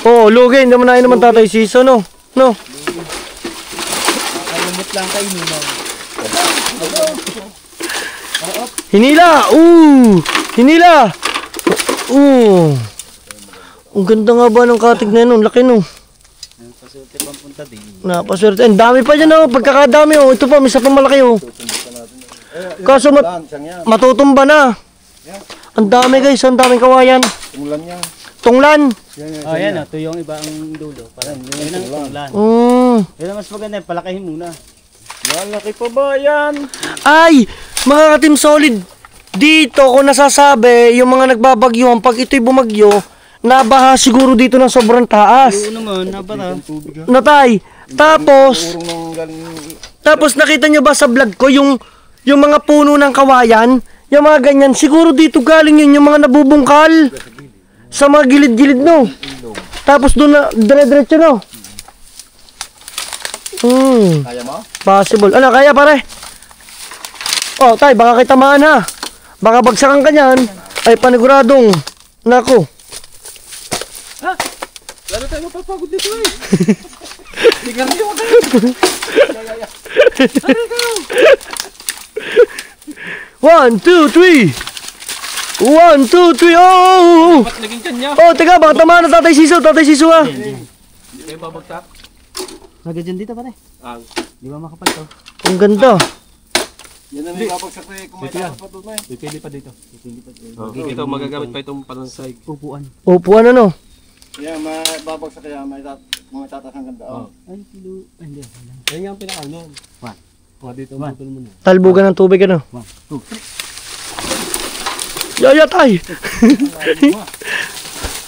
[SPEAKER 1] Oo, lugay. Hindi mo na naman tatay siso, no? No?
[SPEAKER 3] Kalimot lang kayo nung.
[SPEAKER 1] Hinila! Hinila! Ang ganda nga ba ng katig na yun? Laki no.
[SPEAKER 3] Napaswerte pang punta din.
[SPEAKER 1] Napaswerte. Ang dami pa dyan oh. Pagkakadami oh. Ito pa, may isa pa malaki oh. Kaso matutumba na. Ang dami guys. Ang daming kawayan.
[SPEAKER 4] Tunglan yan.
[SPEAKER 1] Tunglan.
[SPEAKER 3] Oh, yan oh. Ito yung iba ang dulo. Parang yun ang tunglan. Yun ang mas maganda. Palakihin muna.
[SPEAKER 4] Malaki pa ba yan?
[SPEAKER 1] Ay! Mga ka-team solid. Dito ko nasasabi, yung mga nagbabagyuhan, pag ito'y bumagyo, nabaha siguro dito ng sobrang taas.
[SPEAKER 3] Oo naman. Nabara.
[SPEAKER 1] Natay. Tapos nakita nyo ba sa vlog ko yung mga puno ng kawayan, yung mga ganyan, siguro dito galing yun yung mga nabubungkal sa mga gilid-gilid no. Tapos doon na dire-diretso no.
[SPEAKER 4] Kaya mo?
[SPEAKER 1] Possible. Ano kaya pare? Oh, tay, baka kitamaan ha. Baka bagsakan ka niyan. Ay paniguradong. Nako.
[SPEAKER 4] Lalo tayo mapapagod dito eh. Tingnan niyo ako.
[SPEAKER 1] One, two, three. 1, 2, 3. Oh!
[SPEAKER 4] Ba't naging dyan niya?
[SPEAKER 1] Oh, teka, baka tamaan na tatay siso ha.
[SPEAKER 4] Hindi kayo babagsak?
[SPEAKER 3] Nagandyan dito pare. Di ba makapal to?
[SPEAKER 1] Ang ganda.
[SPEAKER 4] Yan na may babagsak na eh. Kung may tapos pa doon eh.
[SPEAKER 3] Pipili pa dito.
[SPEAKER 4] Ito magagamit pa itong palansay.
[SPEAKER 3] Upuan.
[SPEAKER 1] Upuan ano?
[SPEAKER 4] Yan, may babagsak kaya may tatas ang ganda.
[SPEAKER 3] Ay, kilo. Ay, hindi.
[SPEAKER 4] Yan nga ang pinakaano. Mga dito, putol mo na.
[SPEAKER 1] Talbugan ng tubig ano?
[SPEAKER 3] 1, 2, 3.
[SPEAKER 1] Yatay!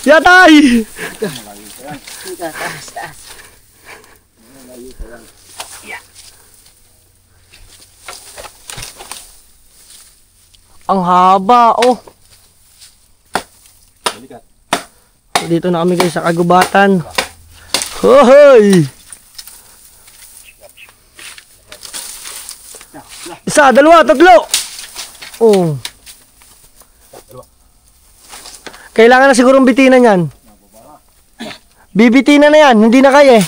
[SPEAKER 1] Yatay!
[SPEAKER 2] Taas.
[SPEAKER 1] Ang haba, oh. Dito na kami guys sa kagubatan. Hoy! Isa, dalawa, tatlo. Oh. Kailangan na sigurong bitinan yan. Bibitinan na yan, hindi na kaya eh.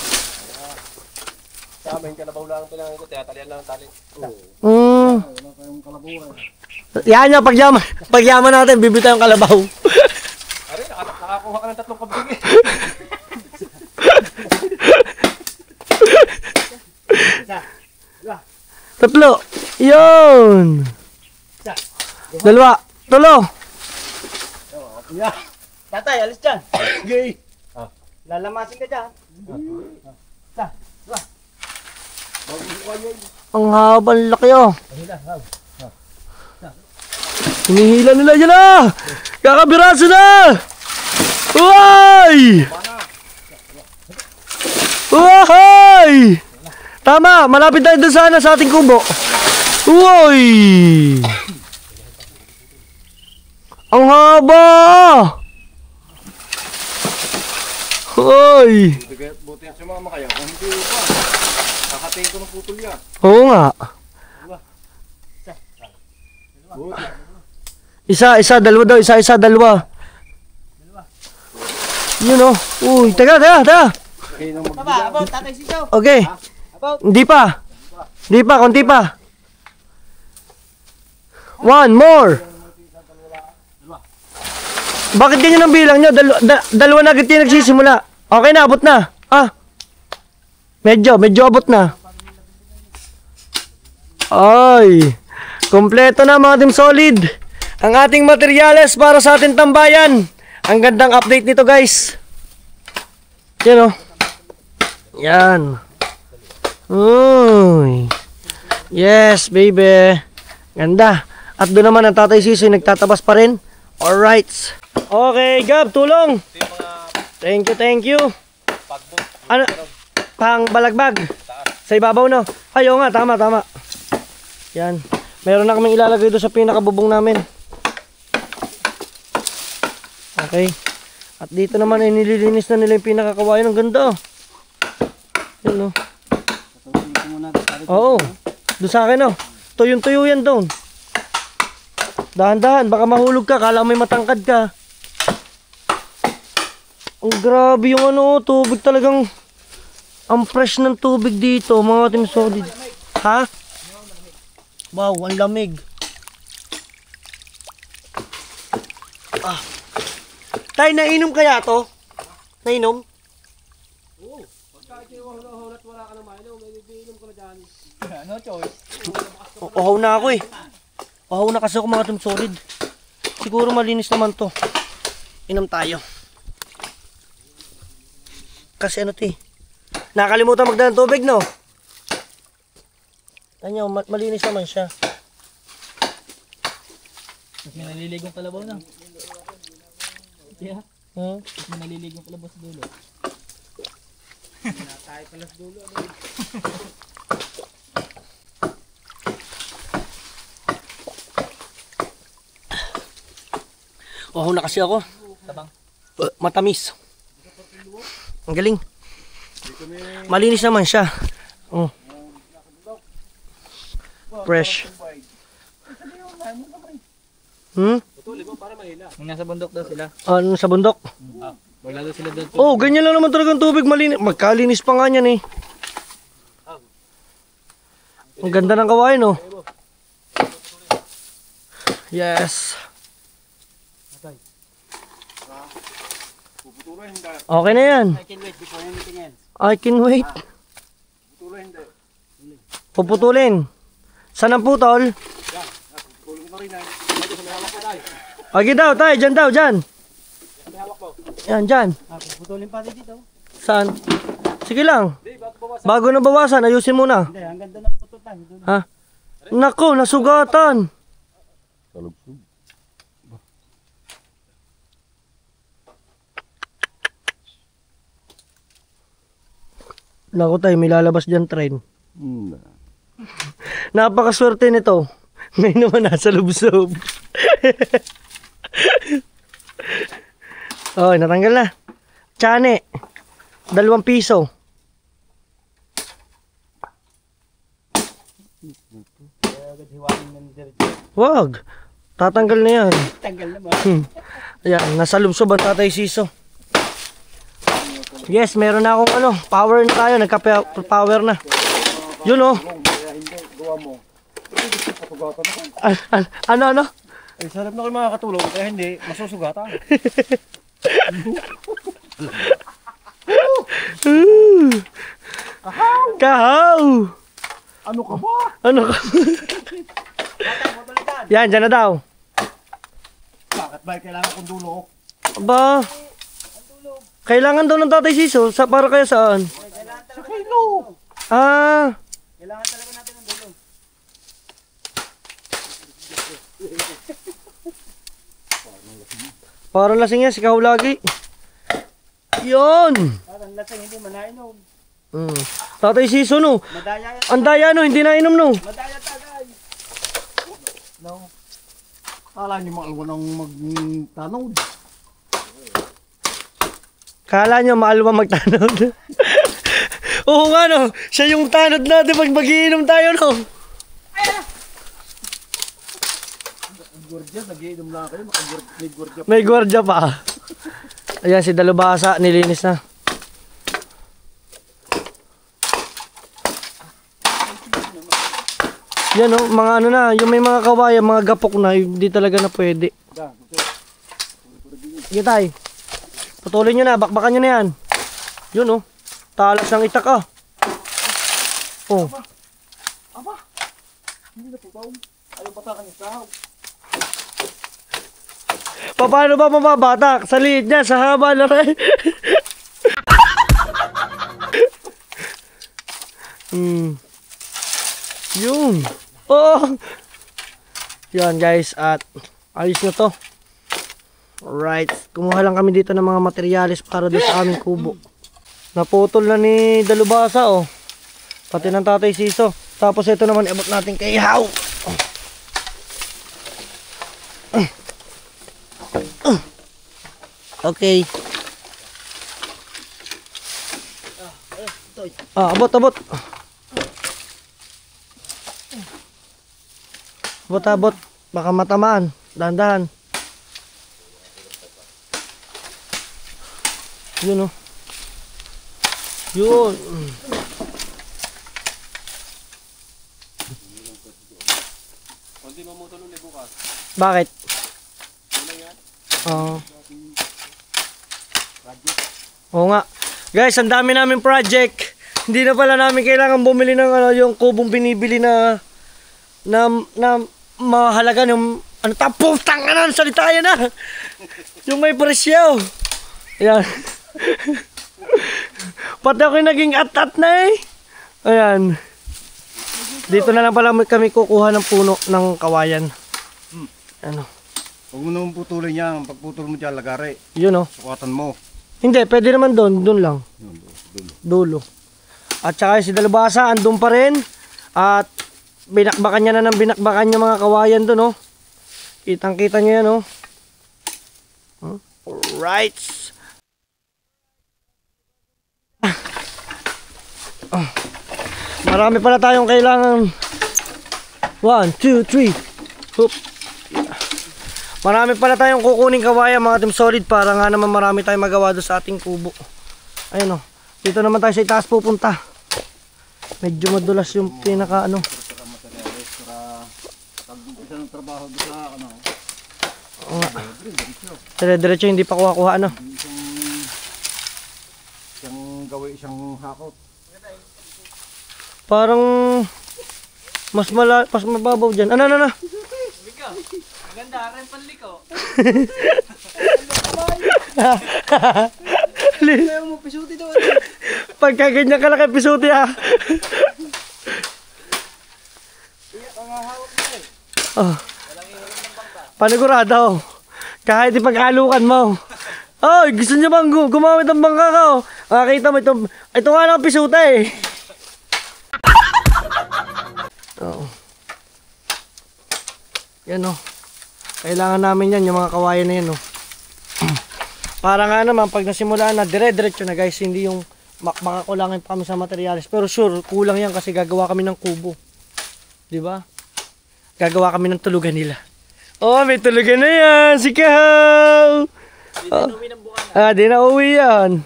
[SPEAKER 4] Sa amin, kalabaw lang ang pinangin ko, talian lang ang tali.
[SPEAKER 1] Yan niya, pagyaman natin, bibita yung kalabaw.
[SPEAKER 4] Ari, nakakuha ka ng 3 kabig eh.
[SPEAKER 1] Tatlo. Yun. Dalawa. Tulo.
[SPEAKER 3] Tatay, alis dyan.
[SPEAKER 4] Okay.
[SPEAKER 3] Lalamasin ka dyan.
[SPEAKER 1] Ang habang laki oh. Hinihila nila dyan ah. Kakabiraso na. Uy! Uy! Tama, malapit tayo doon sana sa ating kubo. Uy! Ang haba! Uy!
[SPEAKER 4] Buti yan sumama kayo. Kung hindi pa, kakatain ko ng putol yan.
[SPEAKER 1] Oo nga. Isa, dalawa daw. Isa, dalawa. Yun oh. Uy, teka.
[SPEAKER 3] About, tatay sisaw.
[SPEAKER 1] Okay. Hindi pa, konti pa. One more. Bakit ganyan ang bilang nyo? Dalawa na agad yung nagsisimula. Okay na, abot na. Medyo abot na. Ay, kompleto na mga team solid. Ang ating materyales para sa ating tambayan. Ang gandang update nito guys. Yan o. Yan. Uy. Yes, baby. Ganda. At doon naman ang Tatay Sisoy nagtatabas pa rin. Alright. Okay, Gab, tulong. Thank you. Ano? Pang balagbag. Sa ibabaw, no? Ay, oo nga, tama. Yan. Meron na kaming ilalagay doon sa pinakabubong namin. Okay. At dito naman ay nililinis na nila yung pinakakawayan. Ang ganda, oh. Yan, oh. Oo. Doon sa akin, oh. Tuyong-tuyo yan doon. Dahan-dahan, baka mahulog ka. Kala may matangkad ka. Ang grabe yung ano, tubig talagang. Ang fresh ng tubig dito, mga Team Solid. Ha? Wow, ang lamig. Ah. Tay, nainom kaya to? Nainom?
[SPEAKER 4] Oo. Pagka kinuha-hulat wala ka na mainom, may iinom ka na dyan.
[SPEAKER 3] No choice.
[SPEAKER 1] Ohaw na ako eh. Ohaw na kasi ako mga Team Solid. Siguro malinis naman to. Inom tayo. Kasi ano to eh. Nakalimutan magdala ng tubig, no? Tanyo, malinis naman siya.
[SPEAKER 3] May naliligong kalabaw na. Yeah.
[SPEAKER 1] Hmm?
[SPEAKER 3] May naliligong kalabaw sa dulo. Natay pala sa dulo.
[SPEAKER 1] Ohaw na kasi ako.
[SPEAKER 3] Tabang.
[SPEAKER 1] Matamis. Ang galing. Malinis naman siya. Oh. Fresh.
[SPEAKER 3] Nasa bundok daw sila.
[SPEAKER 1] Ano sa bundok?
[SPEAKER 3] Wala daw sila doon.
[SPEAKER 1] Oh, ganyan lang naman talagang tubig malinis. Magkalinis pa nga niyan eh. Ang ganda ng kawain, oh. Yes. Okay na yan.
[SPEAKER 3] I can wait before anything else.
[SPEAKER 1] I can wait. Puputulin. Saan ang putol? Okay daw, tayo. Dyan daw, dyan. Yan, dyan.
[SPEAKER 3] Putulin pa dito.
[SPEAKER 1] Saan? Sige lang. Bago na bawasan, ayusin muna.
[SPEAKER 3] Hindi, ang ganda ng putol tayo.
[SPEAKER 1] Ha? Nako, nasugatan. Nako tayo, may lalabas dyan train. Napakaswerte nito. Ngayon naman nasa lubsob. Oh, natanggal na. Tsane. 2 piso. Wag. Tatanggal na yan.
[SPEAKER 3] Tanggal na ba?
[SPEAKER 1] Ayan, nasa lubsob ang Tatay Siso. Yes, meron na akong ano, power na tayo, nagka-power na. Yun oh. Ano?
[SPEAKER 4] Ay, sarap na kayo makakatulong, kaya hindi, masusugatan.
[SPEAKER 1] Kahaw!
[SPEAKER 4] Ano ka ba?
[SPEAKER 1] Ano ka? Yan, dyan na daw.
[SPEAKER 4] Bakit ba kailangan kong dulo?
[SPEAKER 1] Aba, kailangan daw ng Tatay Siso, para kaya saan?
[SPEAKER 4] Sa kilo!
[SPEAKER 1] Ah,
[SPEAKER 3] Kailangan talaga natin ng dulo.
[SPEAKER 1] parang lasing yan, sikaw lagi. Yun!
[SPEAKER 3] Parang lasing hindi manainom.
[SPEAKER 1] Tatay Siso no.
[SPEAKER 3] Madaya yan.
[SPEAKER 1] Ang daya no, hindi na inom no.
[SPEAKER 3] Madaya tagay.
[SPEAKER 4] No. Kala niyo maalwa ng magtanod.
[SPEAKER 1] Kala nyo maalwa magtanod. Oo nga no, siya yung tanod natin pag magiinom tayo no.
[SPEAKER 4] Gordya, nagiinom na kayo, may gordya.
[SPEAKER 1] May gwardiya pa. Ayan si Dalubhasa, nilinis na. Yan o, mga ano na, yung may mga kawayan, mga gapok na, hindi talaga na pwede. Sige tay, putulin nyo na, bakbakan nyo na yan. Yun o, talas ng itak ah. Oh.
[SPEAKER 4] Hindi na po ayaw patakan yung sahog.
[SPEAKER 1] Paano ba mababatak? Sa liit niya, sa haba na rin. Yun. Oh! Yan guys, at ayos na to. Alright, kumuha lang kami dito ng mga materyales para doon sa aming kubo. Naputol na ni Dalubhasa, oh. Pati ng Tatay Siso. Tapos ito naman, ibot natin kay Haw. Okay. Abot. Abot. Baka matamaan. Dahan-dahan. Yun, oh. Yun.
[SPEAKER 4] Hindi mamutulong ni bukas.
[SPEAKER 1] Bakit? Oo nga. Guys, ang dami namin project. Hindi na pala namin kailangan bumili ng yung kubong binibili na mahalaga yung taputang ka na, salita yan na. Yung may presyo. Ayan. Pati ako'y naging at-at na eh. Ayan. Dito na lang pala kami kukuha ng puno ng kawayan. Ano?
[SPEAKER 3] Huwag mo naman putulin yan. Pagputol mo dyan, lagari.
[SPEAKER 1] Yun, oh.
[SPEAKER 3] Sukatan mo.
[SPEAKER 1] Hindi, pwede naman doon lang. Dulo. At saka si Dalubhasa andun pa rin. At binakbakan niya na ng binakbakan yung mga kawayan doon, oh. Kitang-kita niyo yan, oh. Alright. Marami pala tayong kailangan. 1, 2, 3. Hoop. Marami pala tayong kukuning kawayan, mga Team Solid, para nga naman marami tayong magawa doon sa ating kubo. Ayun, oh. Dito naman tayo sa itaas pupunta. Medyo madulas yung pinaka ano. Oo nga. Dire-diretso, hindi pa kuha-kuha ano.
[SPEAKER 3] Isang gawin, isang hakot.
[SPEAKER 1] Parang mas mababaw dyan. Ano?
[SPEAKER 5] Liko, maganda rin panliko. Ayaw mo pisuti daw.
[SPEAKER 1] Pagka ganyan ka lang kay pisuti, ha. Oh. Panigurado. Kahit ipag-alukan mo. Oh, gusto niyo bang gumamit ng bangka ka? Oh? Makakita mo ito nga lang pisuti eh. Oh. Yan, oh. Kailangan namin yan, yung mga kawayan na yan, oh. Para nga naman, pag nasimulaan na, dire-diretso na guys, hindi yung makakulangin pa kami sa materials. Pero sure, kulang yan kasi gagawa kami ng kubo. Diba? Gagawa kami ng tulugan nila. Oh, may tulugan na yan! Si Kahaw! Di na uwi yan.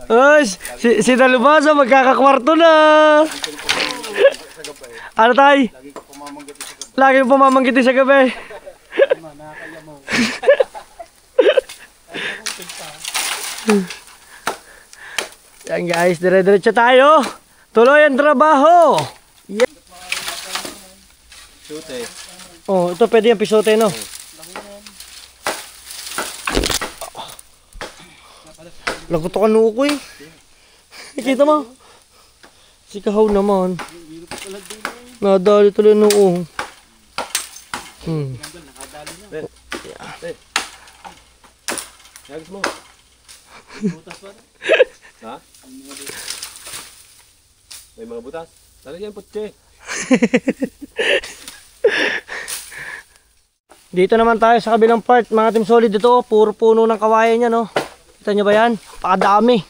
[SPEAKER 1] Oh, si Dalubhasa magkakakwarto na! Ano tay? Lagi mo pumamanggitin sa gabi. Yan guys, dire-diretso tayo. Tuloy ang trabaho. Yeah. Oh, ito pwede yung pisote, no? Lagot ako noo ko eh. Nakita mo? Si Kahaw naman. Nadali tuloy noo.
[SPEAKER 4] Yagis mo. Butas pa rin. Ha? May mga butas. Talagyan putse.
[SPEAKER 1] Dito naman tayo sa kabilang part, mga Team Solid. Dito, puro puno ng kawayan niya, no? Kita nyo ba yan? Pakadami.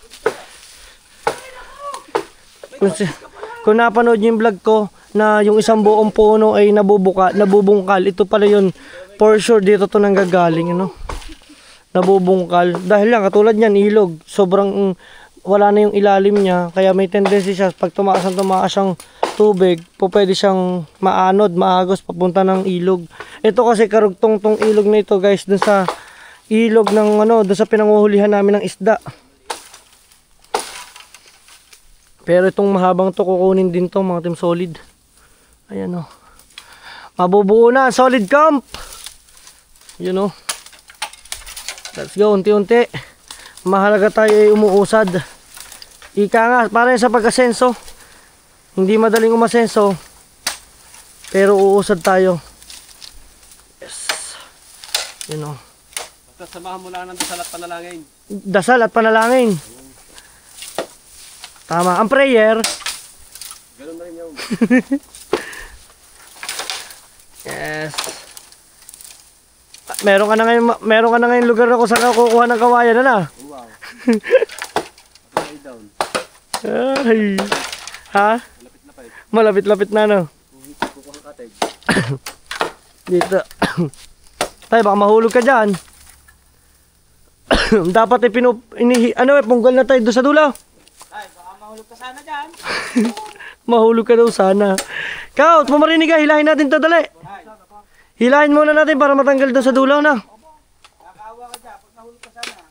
[SPEAKER 1] Kung napanood nyo yung vlog ko na yung isang buong puno ay nabubungkal, ito pala yun. For sure, dito to nanggagaling, ano? Nabubungkal. Dahil lang, katulad yan, ilog. Sobrang wala na yung ilalim niya. Kaya may tendency siya, pag tumaas ang tubig, pwede siyang maanod, maagos, papunta ng ilog. Ito kasi karugtong tong ilog na ito, guys, dun sa ilog ng dun sa pinanguhulihan namin ng isda. Pero itong mahabang to, kukunin din to, mga Team Solid. Ayan, oh. Mabubuo na, solid camp. Yun, oh. Let's go, unti-unti. Mahalaga tayo ay umuusad. Ika nga, para sa pag-asenso. Hindi madaling umasenso. Pero uusad tayo. Yes. Yun o.
[SPEAKER 4] Basta samahan mo lang ng dasal at panalangin.
[SPEAKER 1] Dasal at panalangin. Tama. Ang prayer.
[SPEAKER 4] Ganun na rin yun.
[SPEAKER 1] Yes. Meron ka na ngayon lugar na kung saan ka kukuha ng kawayan na.
[SPEAKER 4] Wow. Lay down.
[SPEAKER 1] Ay. Ha?
[SPEAKER 4] Lapit-lapit.
[SPEAKER 1] Malapit-lapit na no.
[SPEAKER 4] Kukuha ka teg.
[SPEAKER 1] Dito. Tay, baka mahulog ka dyan. Dapat punggal na tayo doon sa dulo.
[SPEAKER 5] Ay, baka mahulog ka sana dyan.
[SPEAKER 1] Mahulog ka daw sana. Kaut, mamarinig ka, hilahin natin to dali. Hilahin muna natin para matanggal doon sa dulo na.
[SPEAKER 5] Nakakaawa ka dyan pag nahulog ka sana.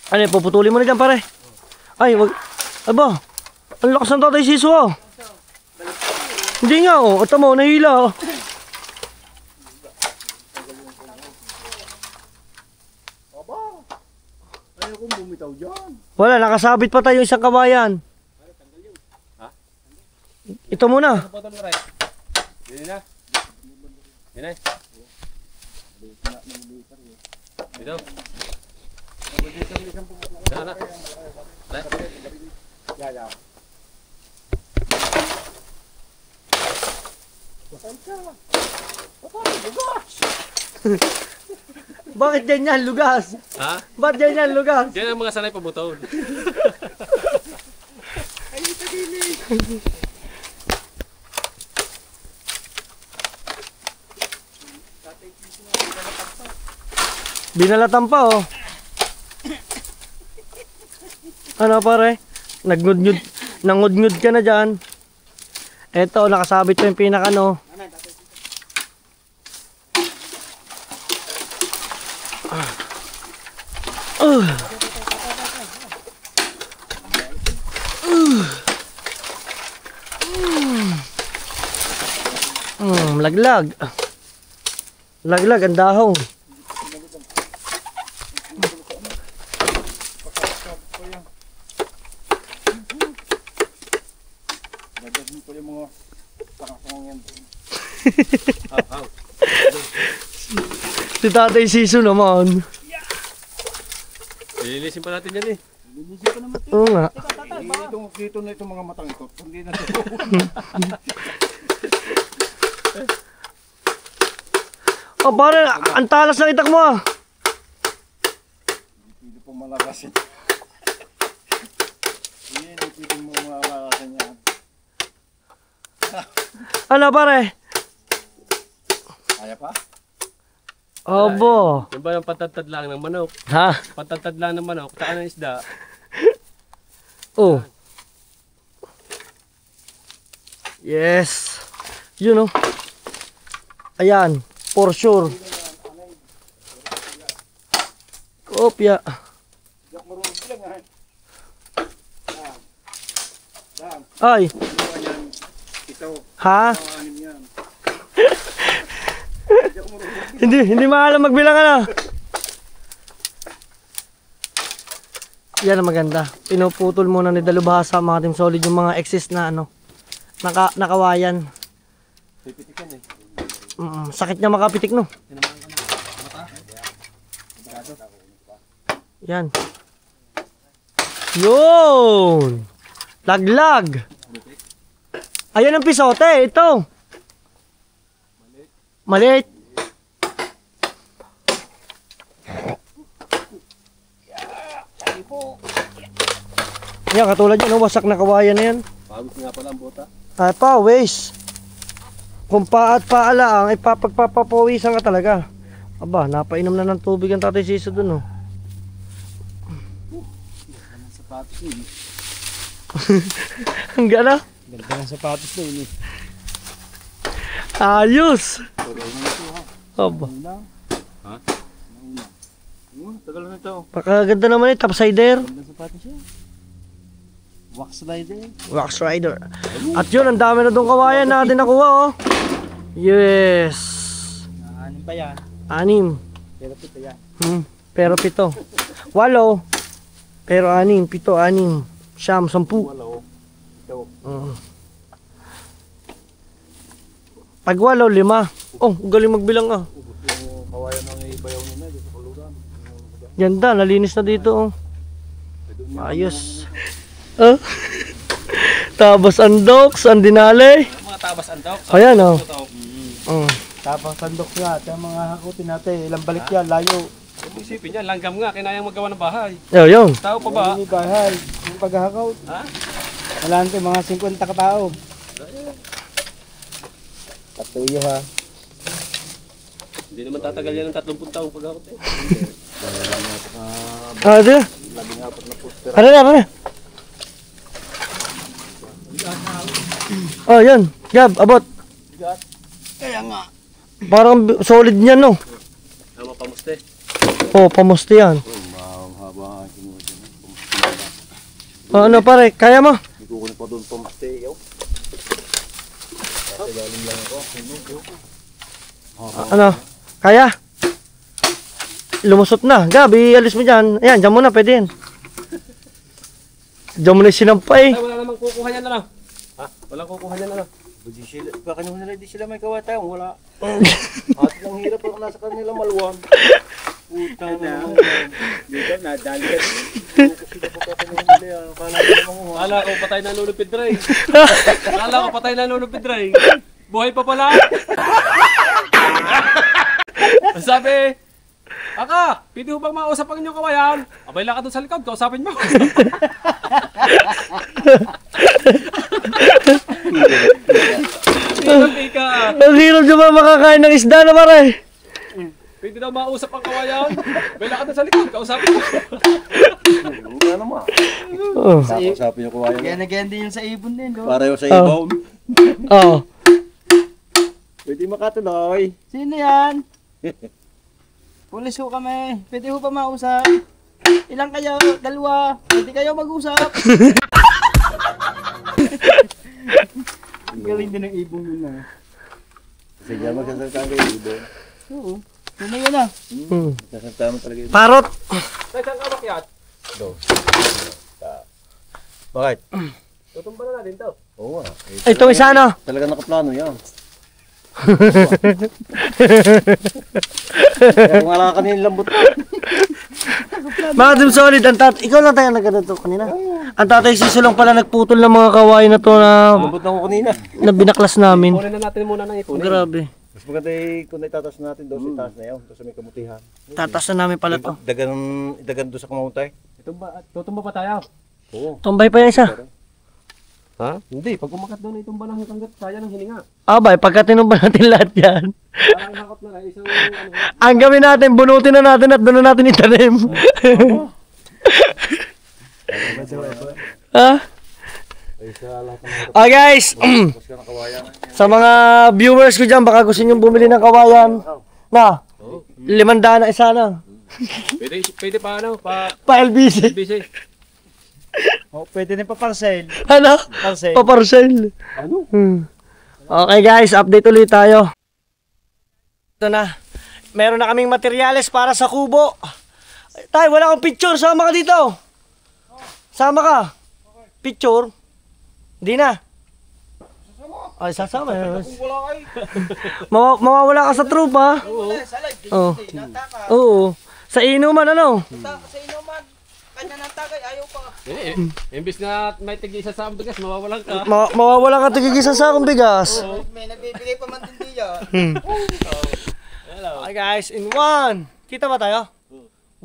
[SPEAKER 1] Ano, puputulin mo na dyan pare. Ay, wag. Aba, ang lakas ng tatay siso oh. Hindi nga oh, ito mo, nahila oh.
[SPEAKER 3] Ayaw kong bumitaw dyan.
[SPEAKER 1] Wala, nakasabit pa tayo isang kawayan.
[SPEAKER 4] Ha?
[SPEAKER 1] Ito muna.
[SPEAKER 4] Ano botol na rin? Dili na. Dili na. Dito. Dito na.
[SPEAKER 3] Yaya.
[SPEAKER 1] Bakit ganyan lugas?
[SPEAKER 4] Ha?
[SPEAKER 1] Bakit ganyan lugas?
[SPEAKER 4] Yan ang mga sanay pabutol.
[SPEAKER 1] Binalatan pa oh. Ano pare? Nangudngud ka na dyan. Eto, nakasabit pa yung pinakano. Laglag. Laglag ang dahong.
[SPEAKER 3] Dadagin ko yung mga pakasang yan.
[SPEAKER 1] Si Tatay Siso naman.
[SPEAKER 4] Lililisin pa natin yan eh.
[SPEAKER 1] Oo nga.
[SPEAKER 3] Dito na itong mga matang ito. Hindi na ito.
[SPEAKER 1] Oh pare, ang talas ng itak mo ah.
[SPEAKER 3] Hindi po malakasin. Hindi pwedeng mo malakasin yan.
[SPEAKER 1] Ano pare?
[SPEAKER 3] Kaya pa?
[SPEAKER 1] Obo.
[SPEAKER 4] Yung ba yung patantad lang ng manok?
[SPEAKER 1] Ha?
[SPEAKER 4] Patantad lang ng manok, tsaka ng isda.
[SPEAKER 1] Oh. Yes. Yun oh. Ayan. For sure. Kopya.
[SPEAKER 3] Yak marunong bilang ha. Dan.
[SPEAKER 1] Ay.
[SPEAKER 3] Yan. Ito.
[SPEAKER 1] Ha?
[SPEAKER 3] Anim yan.
[SPEAKER 1] Hindi maalam magbilang ano. Yan ang maganda. Pinuputol muna ni Dalubhasa mga Team Solid yung mga excess na ano. Nakawayan.
[SPEAKER 4] Pipitikan eh.
[SPEAKER 1] Sakit niya makapitik no. Yan. Yun. Laglag. Ayan ang pisote. Ito. Maliit. Yan, katulad yan. Wasak na kawayan na yan.
[SPEAKER 4] Pagod nga pala ang bota.
[SPEAKER 1] Ay pa, waste. Kung pa at paala ang ipapagpapapawisan ka talaga. Aba, napainom na ng tubig ang Tatay Siso dun oh.
[SPEAKER 3] Sapatos yun.
[SPEAKER 1] Ang gana?
[SPEAKER 3] Ganda ng sapatos na yun eh.
[SPEAKER 1] Ayos! Aba,
[SPEAKER 4] Ha?
[SPEAKER 3] Tagal na ito.
[SPEAKER 1] pakaganda naman eh, topsider.
[SPEAKER 3] Ganda ng sapatos yun. Wax rider.
[SPEAKER 1] Wax Rider. At yun, ang dami na doon kawayan natin nakuha oh. Yes.
[SPEAKER 5] Anim pa yan.
[SPEAKER 1] 6.
[SPEAKER 5] Pero pito yan.
[SPEAKER 1] Pero 7. 8. Pero 6, 7, 6. Siyam, 10.
[SPEAKER 3] Walo. Ito.
[SPEAKER 1] Pag 8, 5. Oh, galing magbilang ah.
[SPEAKER 3] Yung kawayan ng ibayaw nila dito sa lugan.
[SPEAKER 1] Ganda, nalinis na dito oh. Ayos. Oh. Tabas andoks, andinale.
[SPEAKER 4] Mga tabas andok.
[SPEAKER 1] Ayan oh. Oh.
[SPEAKER 5] Tapos sandok nga, at yung mga hakutin natin, ilang balik yan, layo.
[SPEAKER 4] Isipin niya, langgam nga, kinayang magawa ng bahay.
[SPEAKER 1] Yun.
[SPEAKER 4] Tao pa ba?
[SPEAKER 5] Hindi bahay, yung paghahakaw.
[SPEAKER 4] Ha?
[SPEAKER 5] Wala natin mga 50 katao. Patuyo ha.
[SPEAKER 4] Hindi naman tatagal yan ng 30 taong pag-akot eh.
[SPEAKER 1] Ah, ito. Ano na? Oh, yan. Gab, abot.
[SPEAKER 5] Kaya nga.
[SPEAKER 1] Parang solid niyan, no?
[SPEAKER 4] Tama pamuste.
[SPEAKER 1] Oh, pamusti yan.
[SPEAKER 3] Mahaba ang kinuha dyan.
[SPEAKER 1] Oh, ano pare, kaya mo?
[SPEAKER 3] Hindi ko kunin pa doon pamaste. Galing lang ako.
[SPEAKER 1] Ano? Kaya? Lumusot na. Gab, ialis mo dyan. Ayan, dyan muna, pwede yan. Dyan mo na sinampay.
[SPEAKER 4] Ay, wala namang kukuha niyan na lang. Ha? Walang kukuha niyan na lang.
[SPEAKER 3] Hindi sila, baka naman nila, di sila may kawatayang, wala. At ang hirap ako nasa kanila maluwang. Putang na. Dito na, dali. Sila pa pa kanila nila, kala ko namang uha.
[SPEAKER 4] Kala ko patay na lulupid dray. Kala ko patay na lulupid dray. Buhay pa pala. Sabi, Aka, pwede ho bang mausap ang inyong kawayan? Abay lang ka doon sa likod, kausapin mo.
[SPEAKER 1] Ang hirap dyan ba makakain ng isda na pare?
[SPEAKER 4] Pwede daw mausap ang kawayan. Abay lang ka doon sa likod, kausapin mo.
[SPEAKER 3] Wala naman.
[SPEAKER 1] Oh.
[SPEAKER 3] Kakasapin yung kawayan.
[SPEAKER 5] Kaya nag din yung sa ibon din, no?
[SPEAKER 3] Para yung sa ibaw.
[SPEAKER 1] Oh.
[SPEAKER 3] Pwede makatuloy.
[SPEAKER 5] Sino yan? Pulis ho kami. Pwede ho pa mausap? Ilang kayo? 2. Pwede kayo mag-usap. Ang galing din ng ibon yun na.
[SPEAKER 3] Kasi niya magsasalita kayo ibon.
[SPEAKER 5] Oo. Sino yun ah?
[SPEAKER 3] Magsasalita mo talaga ibon.
[SPEAKER 1] Parot.
[SPEAKER 4] Ay, saan ka makyat?
[SPEAKER 3] Bakit?
[SPEAKER 4] Tutumba na natin to.
[SPEAKER 3] Oo nga.
[SPEAKER 1] Itong isa ano?
[SPEAKER 3] Talaga nakaplano yan. Kung wala ka kanina lambot.
[SPEAKER 1] Mga Team Solid, ikaw lang tayo nagkadato kanina. Ang tatay sisulong pala nagputol ng mga kawain na to na
[SPEAKER 3] Lambot na ko kanina.
[SPEAKER 1] binaklas namin.
[SPEAKER 4] Kunin na natin muna ng ipunin.
[SPEAKER 1] Grabe.
[SPEAKER 3] Mas maganda kung itatas natin doon sa taas na yun. Doon sa may kamutihan.
[SPEAKER 1] Tatas na namin pala to.
[SPEAKER 3] Dagan doon sa kamutay.
[SPEAKER 4] Tutumba pa tayo.
[SPEAKER 3] Oo.
[SPEAKER 1] Tumbay pa yung isa.
[SPEAKER 4] Ha? Hindi, pag umakat doon itumba ng hanggat kaya ng hininga.
[SPEAKER 1] Abay, pagka tinumba natin lahat yan.
[SPEAKER 4] Parang hakot na lang, isang ano.
[SPEAKER 1] Ang gawin natin, bunutin na natin at doon na natin itanim. Ha?
[SPEAKER 3] Ay sa lahat ng
[SPEAKER 1] Ah guys,
[SPEAKER 3] mas ka nakawayan.
[SPEAKER 1] sa mga viewers ko dyan, baka gusto nyo bumili ng kawayan. Na, 500 na isa na.
[SPEAKER 4] Pwede pa ano, pa
[SPEAKER 1] Pa-LBC.
[SPEAKER 4] busy.
[SPEAKER 5] Oh, pwede din pa parcel.
[SPEAKER 1] Ano?
[SPEAKER 5] Parcel.
[SPEAKER 1] Pa-parcel.
[SPEAKER 3] Ano?
[SPEAKER 1] Okay guys, update ulit tayo. Ito na. Meron na kaming materyales para sa kubo. Tay, wala akong picture. Sama ka dito. Sama ka. Picture. Hindi na. Ay, sasama. Mawawala ka sa tropa. Oo. Oo. Sa inuman, ano?
[SPEAKER 5] Sa inuman, kanya ng tagay, ayaw pa.
[SPEAKER 4] Imbis na may tig-isa sa bigas, mawawalan ka.
[SPEAKER 1] Mawawala ka tigigisa sa akong bigas.
[SPEAKER 5] May nagbibigay pa man din yan.
[SPEAKER 1] Okay guys, in 1. Kita ba tayo?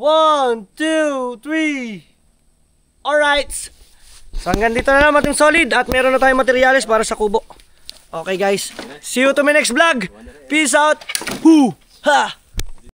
[SPEAKER 1] 1, 2, 3. Alright. So hanggang dito na naman yung solid at meron na tayong materyales para sa kubo. Okay guys, see you to my next vlog. Peace out. Hoo! Ha!